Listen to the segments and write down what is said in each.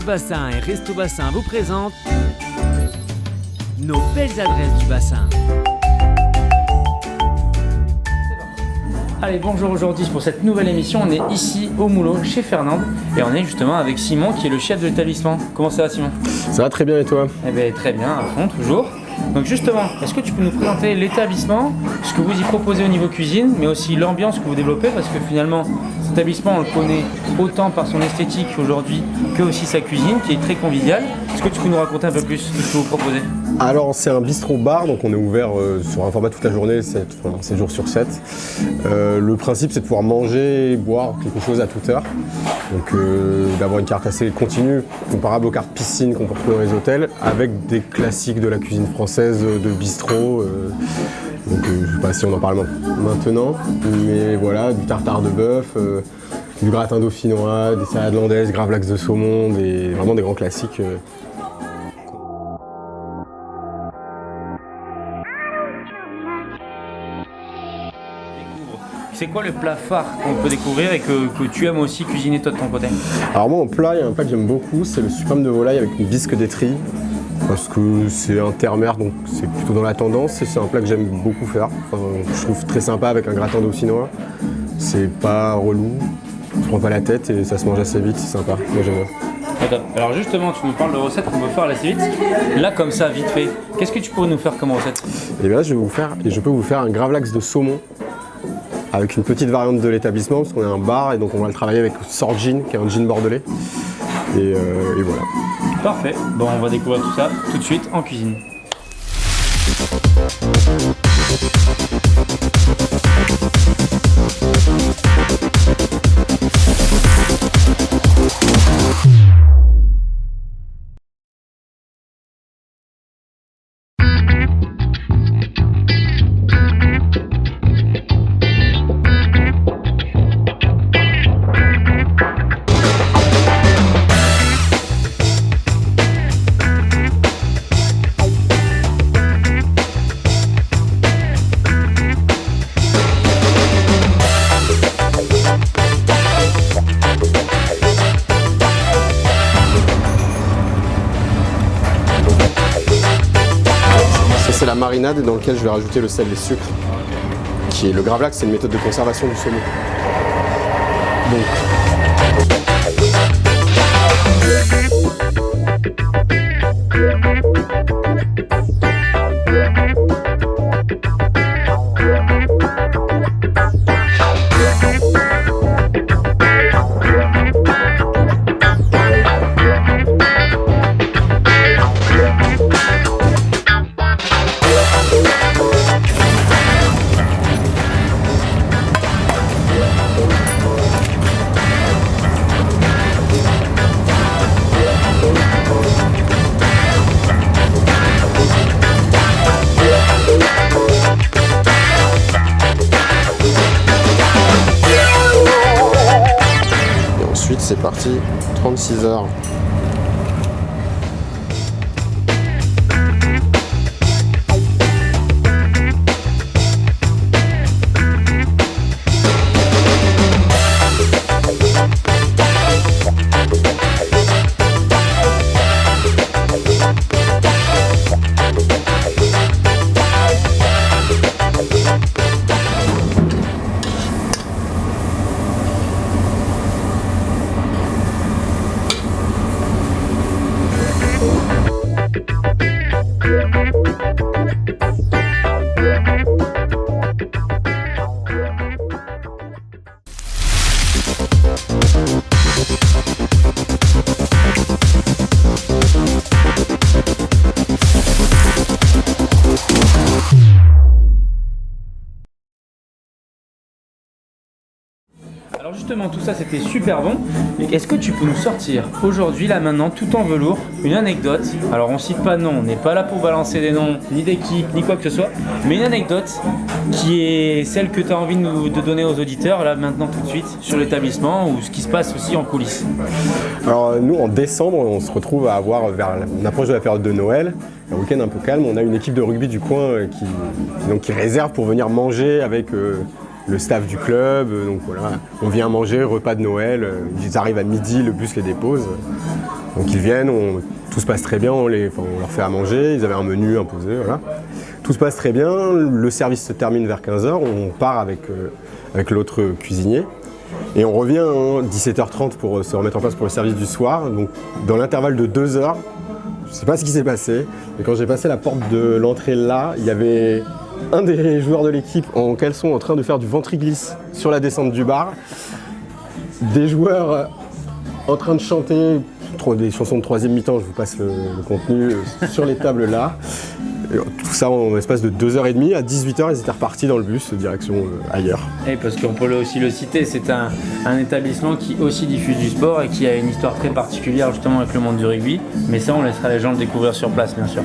Bassin et Resto Bassin vous présentent nos belles adresses du bassin. Allez, bonjour, aujourd'hui pour cette nouvelle émission, on est ici au Moulot chez Fernande et on est justement avec Simon qui est le chef de l'établissement. Comment ça va Simon? Ça va très bien et toi? Eh bien très bien, à fond, toujours. Donc justement, est-ce que tu peux nous présenter l'établissement, ce que vous y proposez au niveau cuisine, mais aussi l'ambiance que vous développez, parce que finalement cet établissement on le connaît autant par son esthétique aujourd'hui que aussi sa cuisine qui est très conviviale. Est-ce que tu peux nous raconter un peu plus de ce que vous proposez? Alors c'est un bistrot-bar, donc on est ouvert sur un format toute la journée, 7 jours sur 7. Le principe c'est de pouvoir manger et boire quelque chose à toute heure. Donc d'avoir une carte assez continue, comparable aux cartes piscine qu'on peut retrouver dans les hôtels, avec des classiques de la cuisine française, de bistrot. Donc je ne sais pas si on en parle maintenant, mais voilà, du tartare de bœuf, du gratin dauphinois, des salades landaises, gravlax de saumon, vraiment des grands classiques. C'est quoi le plat phare qu'on peut découvrir et que tu aimes aussi cuisiner toi de ton côté? Alors moi en plat, il y a un plat que j'aime beaucoup, c'est le suprême de volaille avec une bisque d'étrie. Parce que c'est intermédiaire, donc c'est plutôt dans la tendance et c'est un plat que j'aime beaucoup faire. Je trouve très sympa avec un gratin dauphinois. C'est pas relou, on se prend pas la tête et ça se mange assez vite, c'est sympa. Moi j'aime bien. Alors justement, tu nous parles de recettes qu'on peut faire assez vite. Là, comme ça, vite fait, qu'est-ce que tu pourrais nous faire comme recette? Et bien là, je peux vous faire un gravlax de saumon avec une petite variante de l'établissement parce qu'on est un bar et donc on va le travailler avec Sort Gin, qui est un gin bordelais. Et voilà. Parfait. Bon, on va découvrir tout ça tout de suite en cuisine. C'est la marinade dans laquelle je vais rajouter le sel et le sucre. Qui est le gravlax, c'est une méthode de conservation du saumon. Ensuite c'est parti, 36 heures. Alors justement, tout ça c'était super bon. Est-ce que tu peux nous sortir aujourd'hui, là maintenant, tout en velours, une anecdote? Alors on cite pas de nom, on n'est pas là pour balancer des noms, ni d'équipe, ni quoi que ce soit, mais une anecdote qui est celle que tu as envie de donner aux auditeurs, là maintenant tout de suite, sur l'établissement ou ce qui se passe aussi en coulisses. Alors nous en décembre, on se retrouve à avoir, vers l'approche de la période de Noël, un week-end un peu calme, on a une équipe de rugby du coin qui réserve pour venir manger avec le staff du club. Donc voilà, on vient manger, repas de Noël. Ils arrivent à midi, le bus les dépose. Donc ils viennent, tout se passe très bien, on leur fait à manger. Ils avaient un menu imposé, voilà. Tout se passe très bien, le service se termine vers 15h, on part avec l'autre cuisinier. Et on revient à 17h30 pour se remettre en place pour le service du soir. Donc dans l'intervalle de 2 heures, je ne sais pas ce qui s'est passé, mais quand j'ai passé la porte de l'entrée là, il y avait un des joueurs de l'équipe en caleçon en train de faire du ventriglisse sur la descente du bar. Des joueurs en train de chanter des chansons de troisième mi-temps, je vous passe le contenu, sur les tables là. Et tout ça en l'espace de 2h30, à 18h ils étaient repartis dans le bus direction ailleurs. Et parce qu'on peut aussi le citer, c'est un établissement qui aussi diffuse du sport et qui a une histoire très particulière justement avec le monde du rugby, mais ça on laissera les gens le découvrir sur place bien sûr.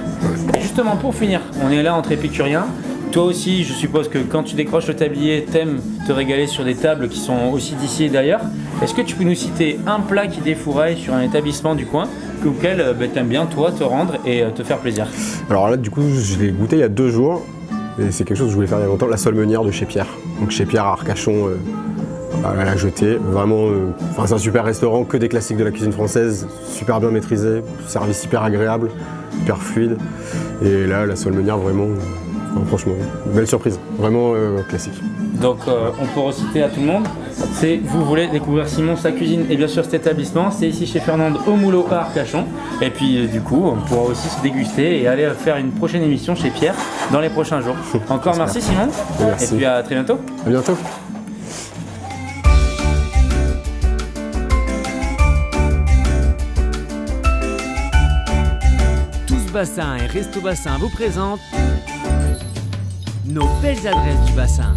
Et justement pour finir, on est là entre épicuriens. Toi aussi, je suppose que quand tu décroches le tablier, t'aimes te régaler sur des tables qui sont aussi d'ici et d'ailleurs. Est-ce que tu peux nous citer un plat qui défouraille sur un établissement du coin auquel t'aimes bien toi te rendre et te faire plaisir? Alors là du coup je l'ai goûté il y a 2 jours et c'est quelque chose que je voulais faire il y a longtemps, la solmenière de chez Pierre. Donc chez Pierre à Arcachon à la Jetée, vraiment c'est un super restaurant, que des classiques de la cuisine française, super bien maîtrisé, service hyper agréable, hyper fluide. Et là la solmenière vraiment... franchement, belle surprise, vraiment classique. Donc on peut reciter à tout le monde, c'est vous voulez découvrir Simon, sa cuisine et bien sûr cet établissement, c'est ici chez Fernande au Moulot à Arcachon. Et puis du coup on pourra aussi se déguster et aller faire une prochaine émission chez Pierre dans les prochains jours. Encore merci Simon, merci. Et puis à très bientôt. À bientôt. Tous Bassin et Resto Bassin vous présentent nos belles adresses du bassin.